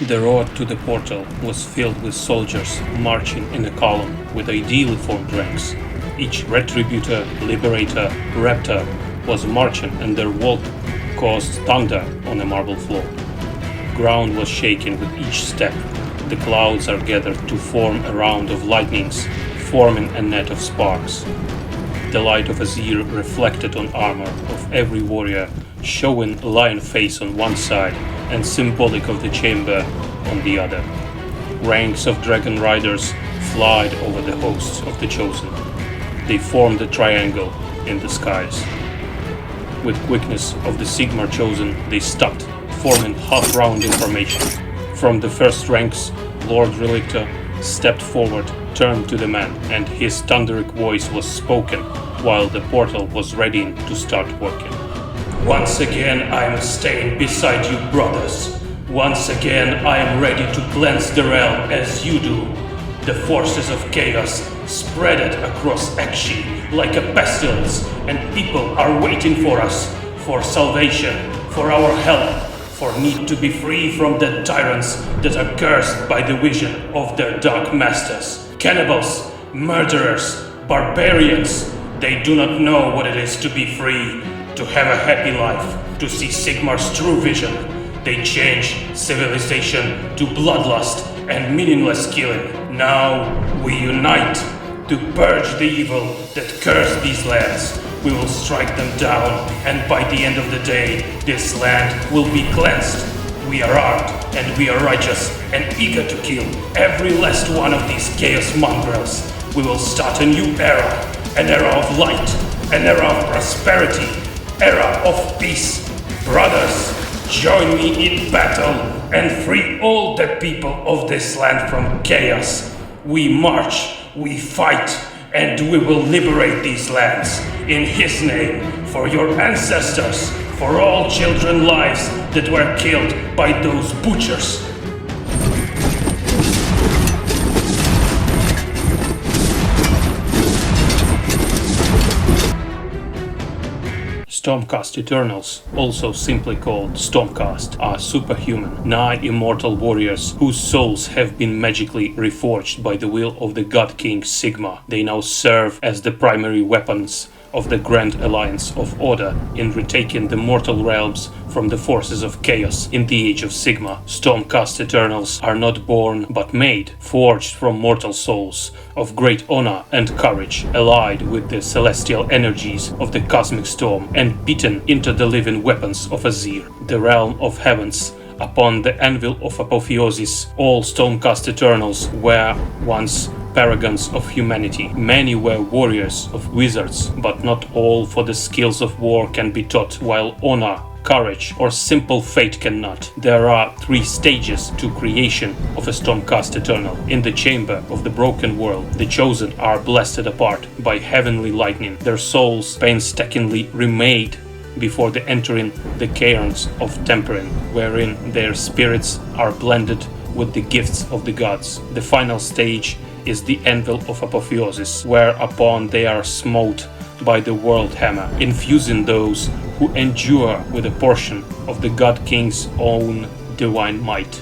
The road to the portal was filled with soldiers marching in a column with ideally formed ranks. Each retributor, liberator, raptor was marching, and their walk caused thunder on the marble floor. Ground was shaken with each step. The clouds are gathered to form a round of lightnings, forming a net of sparks. The light of Azir reflected on armor of every warrior, showing a lion face on one side and symbolic of the chamber on the other. Ranks of dragon riders flied over the hosts of the Chosen. They formed a triangle in the skies. With quickness of the Sigmar Chosen, they stopped, forming half-round in formation. From the first ranks, Lord Relictor stepped forward, turned to the man, and his thunderic voice was spoken while the portal was ready to start working. Once again I am staying beside you, brothers. Once again I am ready to cleanse the realm as you do. The forces of chaos spread it across Ekshi like a pestilence, and people are waiting for us, for salvation, for our help, for need to be free from the tyrants that are cursed by the vision of their dark masters. Cannibals, murderers, barbarians, they do not know what it is to be free, to have a happy life, to see Sigmar's true vision. They change civilization to bloodlust and meaningless killing. Now we unite to purge the evil that curse these lands. We will strike them down, and by the end of the day, this land will be cleansed. We are armed, and we are righteous, and eager to kill every last one of these chaos mongrels. We will start a new era, an era of light, an era of prosperity, era of peace. Brothers, join me in battle and free all the people of this land from chaos. We march, we fight, and we will liberate these lands in his name, for your ancestors, for all children's lives that were killed by those butchers. Stormcast Eternals, also simply called Stormcast, are superhuman, nigh immortal warriors whose souls have been magically reforged by the will of the God King Sigmar. They now serve as the primary weapons of the Grand Alliance of Order in retaking the mortal realms from the forces of chaos in the Age of Sigmar. Stormcast Eternals are not born but made, forged from mortal souls of great honor and courage, allied with the celestial energies of the cosmic storm and beaten into the living weapons of Azir, the realm of heavens. Upon the anvil of apotheosis, all Stormcast Eternals were once paragons of humanity. Many were warriors of wizards, but not all, for the skills of war can be taught, while honor, courage, or simple fate cannot. There are 3 stages to creation of a Stormcast Eternal. In the chamber of the broken world, the chosen are blasted apart by heavenly lightning, their souls painstakingly remade before the entering the cairns of tempering, wherein their spirits are blended with the gifts of the gods. The final stage is the anvil of apotheosis, whereupon they are smote by the world hammer, infusing those who endure with a portion of the God King's own divine might.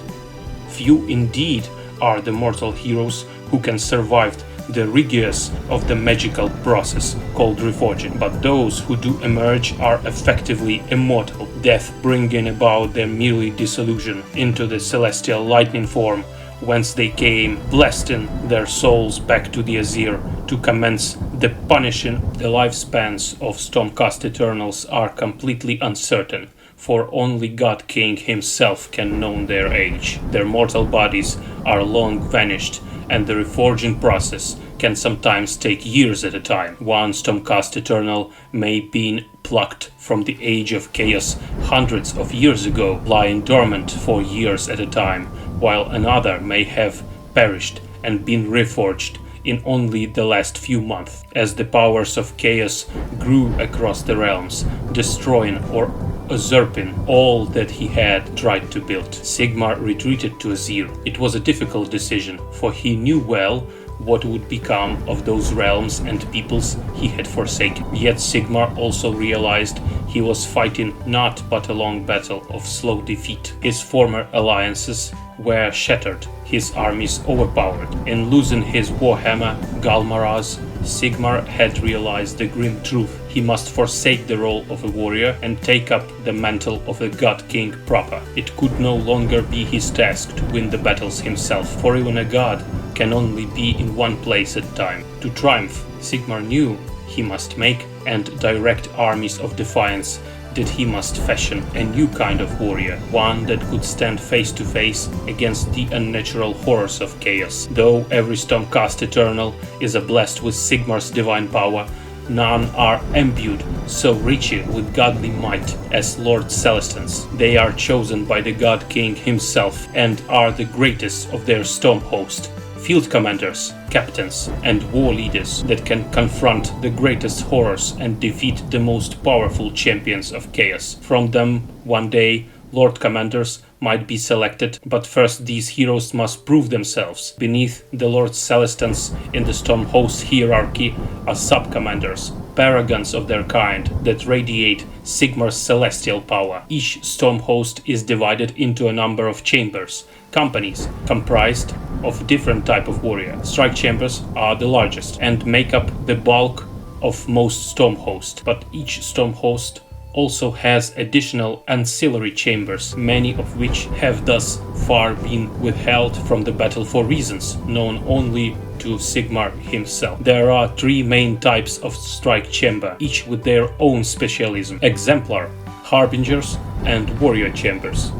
Few indeed are the mortal heroes who can survive the rigors of the magical process called reforging, but those who do emerge are effectively immortal, death bringing about their merely dissolution into the celestial lightning form whence they came, blasting their souls back to the Azir to commence the punishing. The lifespans of Stormcast Eternals are completely uncertain, for only God King himself can know their age. Their mortal bodies are long vanished, and the reforging process can sometimes take years at a time. One Stormcast Eternal may be plucked from the age of chaos hundreds of years ago, lying dormant for years at a time, while another may have perished and been reforged in only the last few months, as the powers of chaos grew across the realms, destroying or usurping all that he had tried to build. Sigmar retreated to Azir. It was a difficult decision, for he knew well what would become of those realms and peoples he had forsaken. Yet Sigmar also realized he was fighting not but a long battle of slow defeat. His former alliances were shattered, his armies overpowered. In losing his warhammer Galmaraz, Sigmar had realized the grim truth. He must forsake the role of a warrior and take up the mantle of a god king proper. It could no longer be his task to win the battles himself, for even a god can only be in one place at a time. To triumph, Sigmar knew he must make and direct armies of defiance, that he must fashion a new kind of warrior, one that could stand face to face against the unnatural horrors of chaos. Though every Stormcast Eternal is blessed with Sigmar's divine power, none are imbued so richly with godly might as Lord Celestins. They are chosen by the God King himself and are the greatest of their storm host, field commanders, captains, and war leaders that can confront the greatest horrors and defeat the most powerful champions of chaos. From them, one day, Lord Commanders might be selected, but first these heroes must prove themselves. Beneath the Lord Celestins in the Storm Host hierarchy are sub-commanders, paragons of their kind that radiate Sigmar's celestial power. Each Storm Host is divided into a number of chambers, companies comprised of different type of warrior. Strike chambers are the largest and make up the bulk of most Storm Host, but each Storm Host also has additional ancillary chambers, many of which have thus far been withheld from the battle for reasons known only to Sigmar himself. There are three main types of strike chamber, each with their own specialism: exemplar, harbingers, and warrior chambers.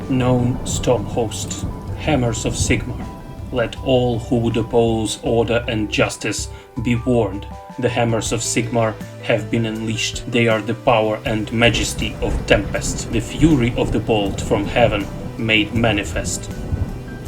Known Storm Hosts, Hammers of Sigmar. Let all who would oppose order and justice be warned. The Hammers of Sigmar have been unleashed. They are the power and majesty of Tempest, the fury of the bolt from heaven made manifest.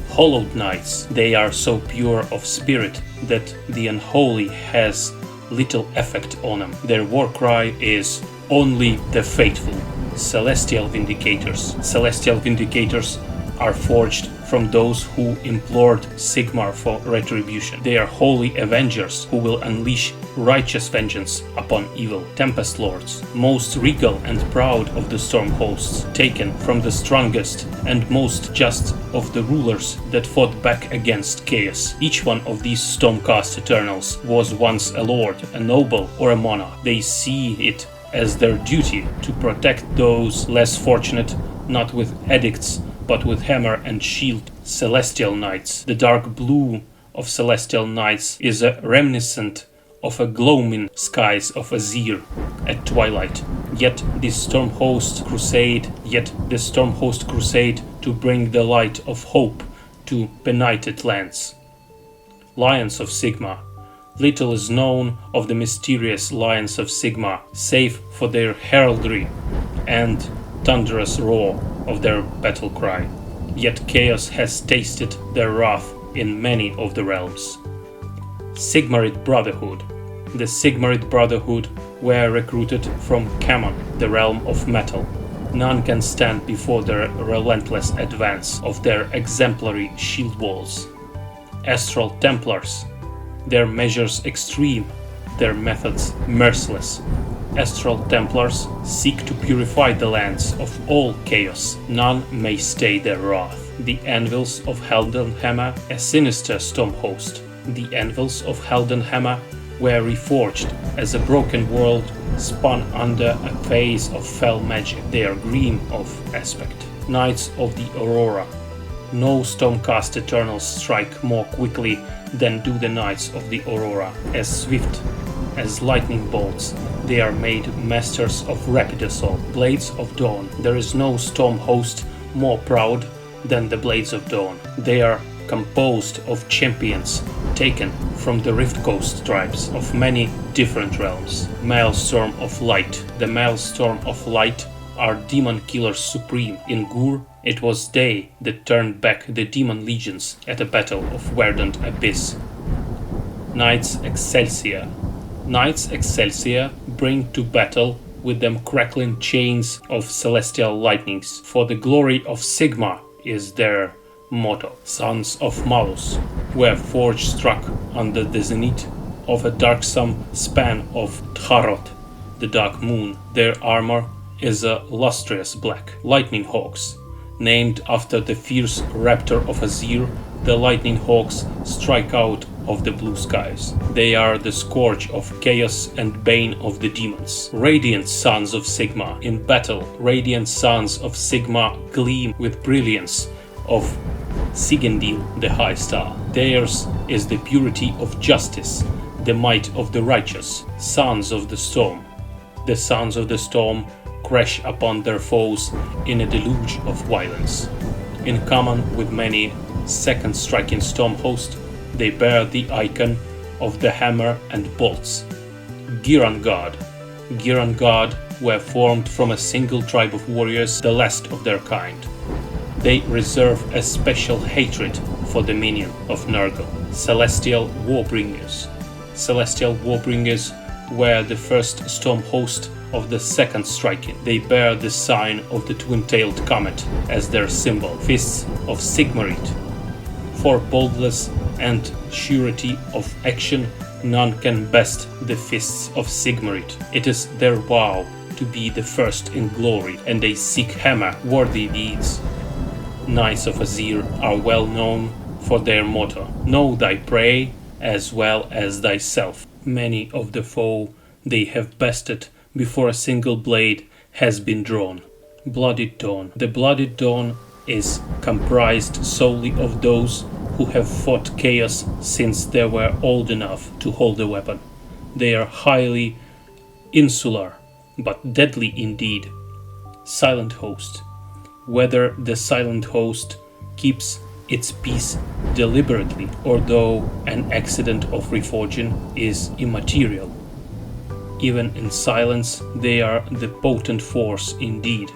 Hallowed Knights, they are so pure of spirit that the unholy has little effect on them. Their war cry is only the faithful. Celestial Vindicators. Celestial Vindicators are forged from those who implored Sigmar for retribution. They are holy avengers who will unleash righteous vengeance upon evil. Tempest Lords, most regal and proud of the Storm Hosts, taken from the strongest and most just of the rulers that fought back against chaos. Each one of these Stormcast Eternals was once a lord, a noble, or a monarch. They see it as their duty to protect those less fortunate, not with edicts, but with hammer and shield. Celestial Knights. The dark blue of Celestial Knights is a reminiscent of a gloaming skies of Azir at twilight. Yet this Storm Host crusade to bring the light of hope to benighted lands. Lions of Sigmar. Little is known of the mysterious Lions of Sigmar, save for their heraldry and thunderous roar of their battle cry. Yet chaos has tasted their wrath in many of the realms. Sigmarid Brotherhood. The Sigmarid Brotherhood were recruited from Camon, the realm of metal. None can stand before the relentless advance of their exemplary shield walls. Astral Templars. Their measures extreme, their methods merciless. Astral Templars seek to purify the lands of all chaos. None may stay their wrath. The Anvils of Heldenhammer, a sinister storm host. The Anvils of Heldenhammer were reforged as a broken world spun under a phase of fell magic. They are green of aspect. Knights of the Aurora. No Stormcast Eternals strike more quickly than do the Knights of the Aurora. As swift as lightning bolts, they are made masters of rapid assault. Blades of Dawn. There is no Storm Host more proud than the Blades of Dawn. They are composed of champions taken from the Rift Coast tribes of many different realms. Maelstrom of Light. The Maelstrom of Light are demon killers supreme. In Gur, it was they that turned back the demon legions at a battle of Verdant Abyss. Knights Excelsior. Knights Excelsior bring to battle with them crackling chains of celestial lightnings, for the glory of Sigmar is their motto. Sons of Malus were forge struck under the zenith of a darksome span of Tharot, the dark moon. Their armor is a lustrous black. Lightning hawks, named after the fierce raptor of Azir, the lightning hawks strike out of the blue skies. They are the scourge of chaos and bane of the demons. Radiant sons of Sigma. In battle, radiant sons of Sigma gleam with brilliance of Sigendil, the high star. Theirs is the purity of justice, the might of the righteous. Sons of the storm. The sons of the storm crash upon their foes in a deluge of violence. In common with many second striking storm hosts, they bear the icon of the hammer and bolts. Giran God were formed from a single tribe of warriors, the last of their kind. They reserve a special hatred for the minion of Nurgle. Celestial Warbringers were the first storm host of the second striking. They bear the sign of the twin-tailed comet as their symbol. Fists of Sigmarit. For boldness and surety of action, none can best the fists of Sigmarit. It is their vow to be the first in glory, and they seek hammer-worthy deeds. Knights of Azir are well known for their motto, know thy prey as well as thyself. Many of the foe they have bested before a single blade has been drawn. Blooded Dawn. The Blooded Dawn is comprised solely of those who have fought chaos since they were old enough to hold a weapon. They are highly insular, but deadly indeed. Silent Host. Whether the Silent Host keeps its peace deliberately or though an accident of reforging is immaterial. Even in silence, they are the potent force indeed.